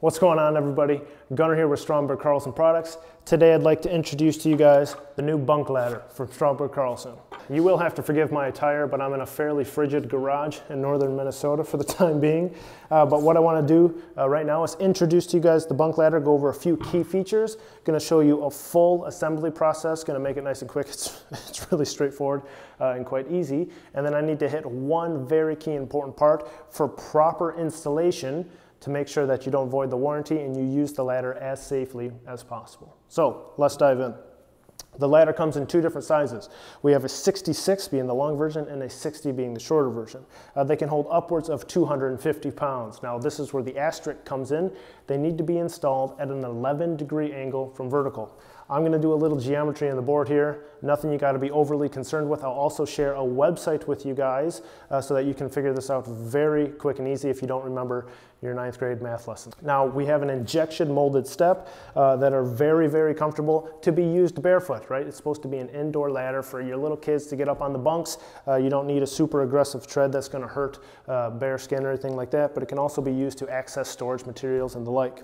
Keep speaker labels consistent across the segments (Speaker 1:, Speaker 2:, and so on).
Speaker 1: What's going on, everybody? Gunnar here with Stromberg Carlson Products. Today I'd like to introduce to you guys the new bunk ladder from Stromberg Carlson. You will have to forgive my attire, but I'm in a fairly frigid garage in northern Minnesota for the time being. But what I want to do right now is introduce to you guys the bunk ladder, go over a few key features. Going to show you a full assembly process, going to make it nice and quick. It's really straightforward and quite easy. And then I need to hit one very key important part for proper installation to make sure that you don't void the warranty and you use the ladder as safely as possible. So let's dive in. The ladder comes in two different sizes. We have a 66 being the long version and a 60 being the shorter version. They can hold upwards of 250 pounds. Now this is where the asterisk comes in. They need to be installed at an 11-degree angle from vertical. I'm going to do a little geometry on the board here. Nothing you got to be overly concerned with. I'll also share a website with you guys so that you can figure this out very quick and easy if you don't remember your 9th grade math lesson. Now we have an injection molded step that are very, very comfortable to be used barefoot, right? It's supposed to be an indoor ladder for your little kids to get up on the bunks. You don't need a super aggressive tread that's going to hurt bare skin or anything like that, but it can also be used to access storage materials and the like.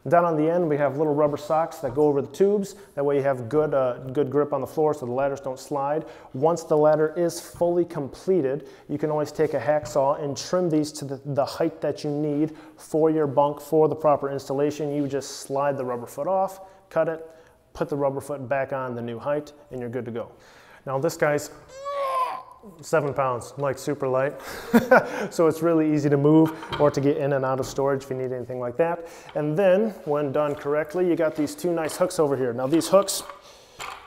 Speaker 1: Down on the end, we have little rubber socks that go over the tubes. That way you have good grip on the floor so the ladders don't slide. Once the ladder is fully completed, you can always take a hacksaw and trim these to the height that you need for your bunk for the proper installation. You just slide the rubber foot off, cut it, put the rubber foot back on the new height, and you're good to go. Now this guy's 7 pounds, like super light. So it's really easy to move or to get in and out of storage if you need anything like that. And then when done correctly, you got these two nice hooks over here. Now these hooks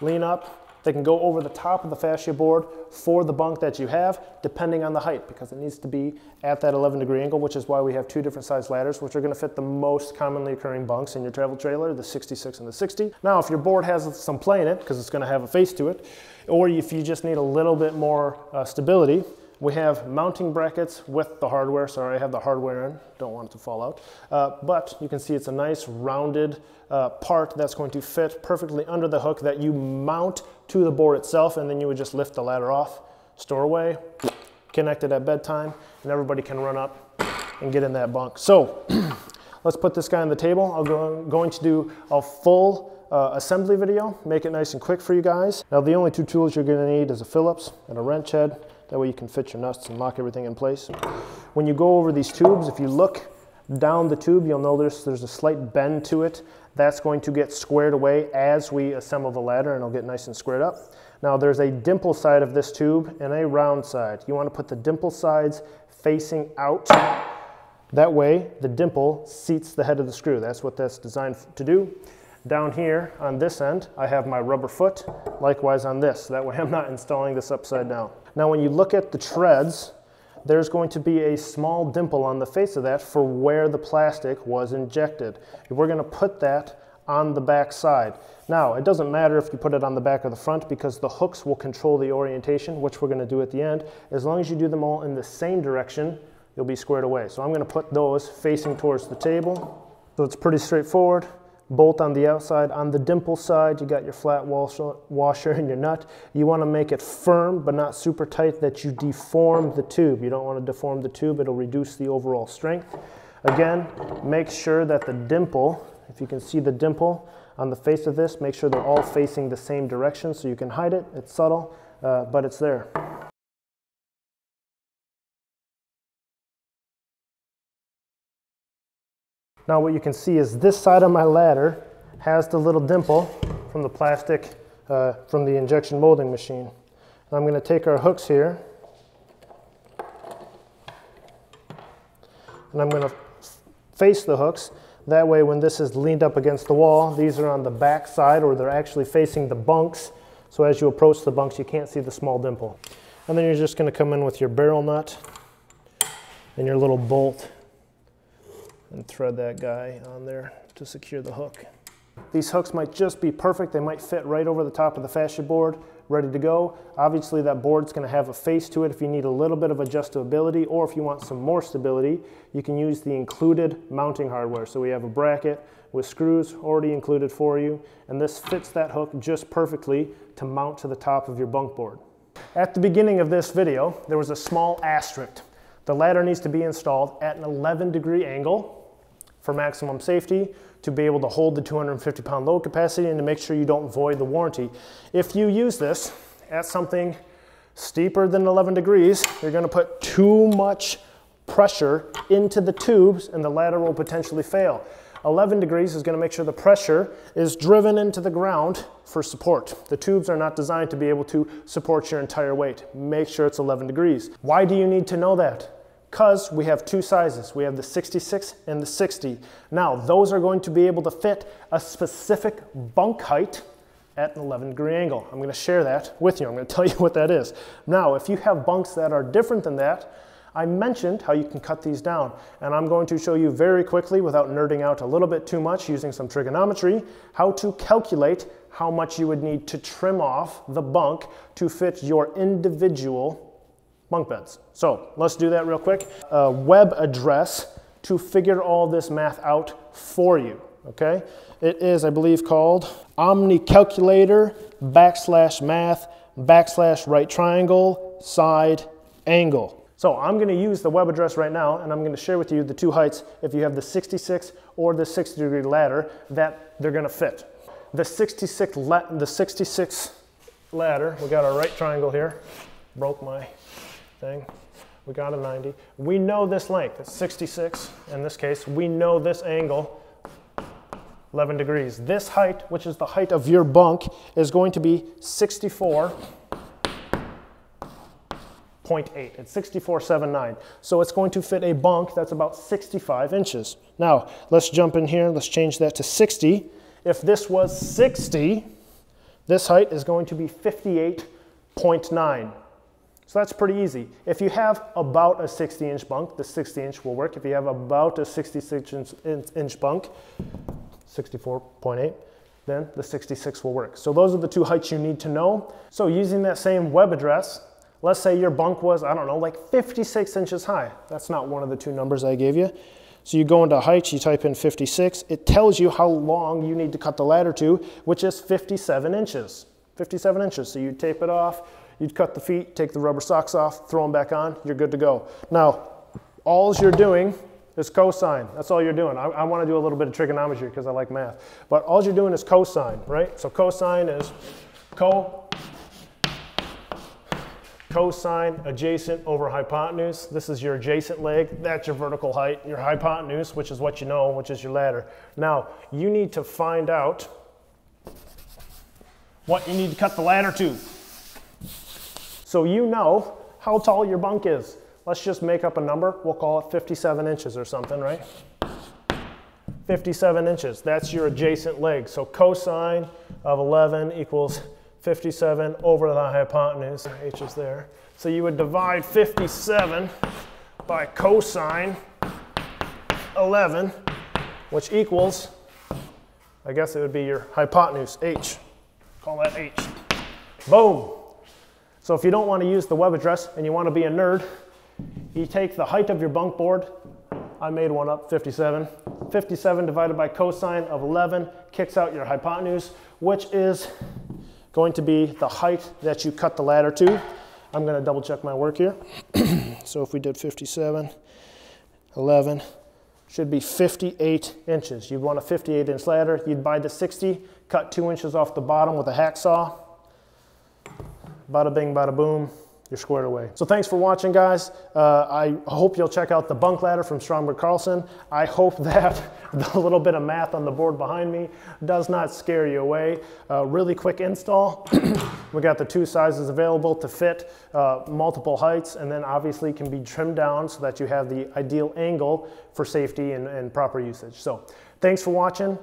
Speaker 1: lean up. They can go over the top of the fascia board for the bunk that you have, depending on the height, because it needs to be at that 11-degree angle, which is why we have two different size ladders, which are going to fit the most commonly occurring bunks in your travel trailer, the 66 and the 60. Now, if your board has some play in it, because it's going to have a face to it, or if you just need a little bit more stability, we have mounting brackets with the hardware. Sorry, I have the hardware in, don't want it to fall out. But you can see it's a nice rounded part that's going to fit perfectly under the hook that you mount to the board itself, and then you would just lift the ladder off, store away, connect it at bedtime, and everybody can run up and get in that bunk. So let's put this guy on the table. I'm going to do a full assembly video, make it nice and quick for you guys. Now the only two tools you're going to need is a Phillips and a wrench head. That way you can fit your nuts and lock everything in place. When you go over these tubes, if you look down the tube, you'll notice there's a slight bend to it. That's going to get squared away as we assemble the ladder, and it'll get nice and squared up. Now there's a dimple side of this tube and a round side. You want to put the dimple sides facing out. That way the dimple seats the head of the screw. That's what that's designed to do. Down here on this end, I have my rubber foot, likewise on this. That way I'm not installing this upside down. Now when you look at the treads, there's going to be a small dimple on the face of that for where the plastic was injected. We're going to put that on the back side. Now, it doesn't matter if you put it on the back or the front because the hooks will control the orientation, which we're going to do at the end. As long as you do them all in the same direction, you'll be squared away. So I'm going to put those facing towards the table. So it's pretty straightforward. Bolt on the outside. On the dimple side, you got your flat washer and your nut. You want to make it firm but not super tight that you deform the tube. You don't want to deform the tube. It'll reduce the overall strength. Again, make sure that the dimple, if you can see the dimple on the face of this, make sure they're all facing the same direction so you can hide it. It's subtle, but it's there. Now what you can see is this side of my ladder has the little dimple from the plastic, from the injection molding machine. And I'm going to take our hooks here, and I'm going to face the hooks. That way when this is leaned up against the wall, these are on the back side, or they're actually facing the bunks. So as you approach the bunks, you can't see the small dimple. And then you're just going to come in with your barrel nut and your little bolt and thread that guy on there to secure the hook. These hooks might just be perfect. They might fit right over the top of the fascia board, ready to go. Obviously that board's going to have a face to it if you need a little bit of adjustability, or if you want some more stability, you can use the included mounting hardware. So we have a bracket with screws already included for you, and this fits that hook just perfectly to mount to the top of your bunk board. At the beginning of this video, there was a small asterisk. The ladder needs to be installed at an 11-degree angle for maximum safety, to be able to hold the 250-pound load capacity, and to make sure you don't void the warranty. If you use this at something steeper than 11 degrees, you're going to put too much pressure into the tubes and the ladder will potentially fail. 11 degrees is going to make sure the pressure is driven into the ground for support. The tubes are not designed to be able to support your entire weight. Make sure it's 11 degrees. Why do you need to know that? Because we have two sizes. We have the 66 and the 60. Now, those are going to be able to fit a specific bunk height at an 11-degree angle. I'm going to share that with you. I'm going to tell you what that is. Now, if you have bunks that are different than that, I mentioned how you can cut these down, and I'm going to show you very quickly, without nerding out a little bit too much, using some trigonometry, how to calculate how much you would need to trim off the bunk to fit your individual bunk beds. So let's do that real quick. A web address to figure all this math out for you, okay? It is, I believe, called omnicalculator/math/right triangle side angle. So I'm going to use the web address right now, and I'm going to share with you the two heights, if you have the 66 or the 60-degree ladder, that they're going to fit. The 66 ladder, we got our right triangle here, broke my thing, we got a 90. We know this length, it's 66 in this case. We know this angle, 11 degrees. This height, which is the height of your bunk, is going to be 64.8. It's 64.79. So it's going to fit a bunk that's about 65 inches. Now, let's jump in here. Let's change that to 60. If this was 60, this height is going to be 58.9. So that's pretty easy. If you have about a 60-inch bunk, the 60-inch will work. If you have about a 66-inch bunk, 64.8, then the 66 will work. So those are the two heights you need to know. So using that same web address, let's say your bunk was, I don't know, like 56 inches high. That's not one of the two numbers I gave you. So you go into heights, you type in 56. It tells you how long you need to cut the ladder to, which is 57 inches. 57 inches. So you tape it off, you'd cut the feet, take the rubber socks off, throw them back on, you're good to go. Now, all you're doing is cosine. That's all you're doing. I want to do a little bit of trigonometry because I like math. But all you're doing is cosine, right? So cosine is cosine adjacent over hypotenuse. This is your adjacent leg. That's your vertical height. Your hypotenuse, which is what you know, which is your ladder. Now, you need to find out what you need to cut the ladder to. So you know how tall your bunk is. Let's just make up a number. We'll call it 57 inches or something, right? 57 inches. That's your adjacent leg. So cosine of 11 equals 57 over the hypotenuse. H is there. So you would divide 57 by cosine 11, which equals, I guess it would be your hypotenuse, H. Call that H. Boom. So if you don't want to use the web address and you want to be a nerd, you take the height of your bunk board. I made one up, 57. 57 divided by cosine of 11 kicks out your hypotenuse, which is going to be the height that you cut the ladder to. I'm going to double check my work here. So if we did 57, 11, should be 58 inches. You'd want a 58-inch ladder. You'd buy the 60, cut 2 inches off the bottom with a hacksaw. Bada bing, bada boom. You're squared away. So thanks for watching, guys. I hope you'll check out the bunk ladder from Stromberg Carlson. I hope that the little bit of math on the board behind me does not scare you away. Really quick install. We got the two sizes available to fit multiple heights, and then obviously can be trimmed down so that you have the ideal angle for safety and proper usage. So thanks for watching.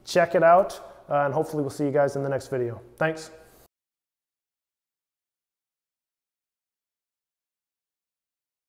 Speaker 1: Check it out, and hopefully we'll see you guys in the next video. Thanks.